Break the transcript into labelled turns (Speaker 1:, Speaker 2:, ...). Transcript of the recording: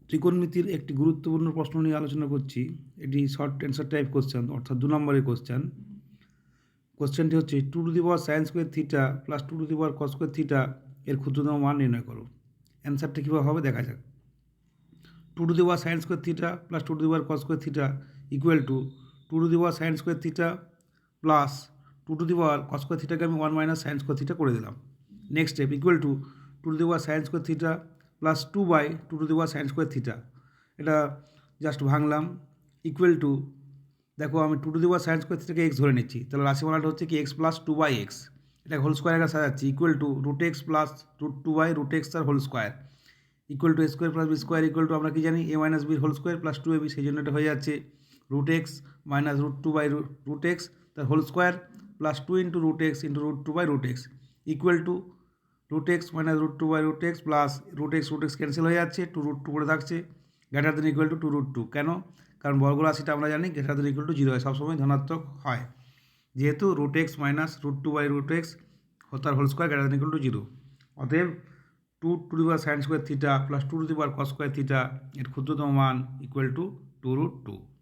Speaker 1: ত্রিকোণমিতির একটি গুরুত্বপূর্ণ প্রশ্ন নিয়ে আলোচনা করছি। এটি শর্ট অ্যান্সার টাইপ কোশ্চেন, অর্থাৎ 2 নম্বরের কোশ্চেন। কোশ্চেনটি হচ্ছে 2 to the power sine square theta plus 2 to the power cos square theta এর ক্ষুদ্রতম মান নির্ণয় করো। অ্যান্সারটা কীভাবে হবে দেখা যাক। 2 to the power sine square theta plus 2 to the power cos square theta equal to 2 to the power sine square theta plus 2 to the power cos square থিটাকে আমি 1 মাইনাস সাইন স্কোয়ার থিটা করে দিলাম। Next step equal to 2 to the power sine square theta plus 2 by 2 to the power sine square theta, এটা just ভাঙলাম। Equal to, দেখো আমি 2 to the power sine square থিটাকে x ধরে নিচ্ছি, তাহলে রাশিমালাটা হচ্ছে কি এক্স প্লাস 2 বাই এক্স, এটা হোল স্কোয়ার আকারে সাজাচ্ছি। Equal to root x plus root 2 by root x তার whole square equal to A square plus B square equal to আমরা কি জানি এ মাইনাস বির হোল স্কোয়ার প্লাস 2ab, সেই জন্য এটা হয়ে যাচ্ছে root x minus root 2 by root x তার whole square plus 2 into root x into root 2 by root x equal to root x minus root 2 by root x plus root x cancel হয়ে যাচ্ছে, 2√2 করে থাকছে, greater than equal two 2√2। কেন? কারণ বর্গ রাশিটা আমরা জানি গ্রেটার দেন ইকুয়াল টু 0 হয়, সবসময় ধনাত্মক হয়, যেহেতু root x minus root 2 by root x তার whole square greater than equal to 0। অতএব 2 to the power sine square theta plus 2 to the power cos square theta এর ক্ষুদ্রতম মান ইকুয়াল টু 2√2।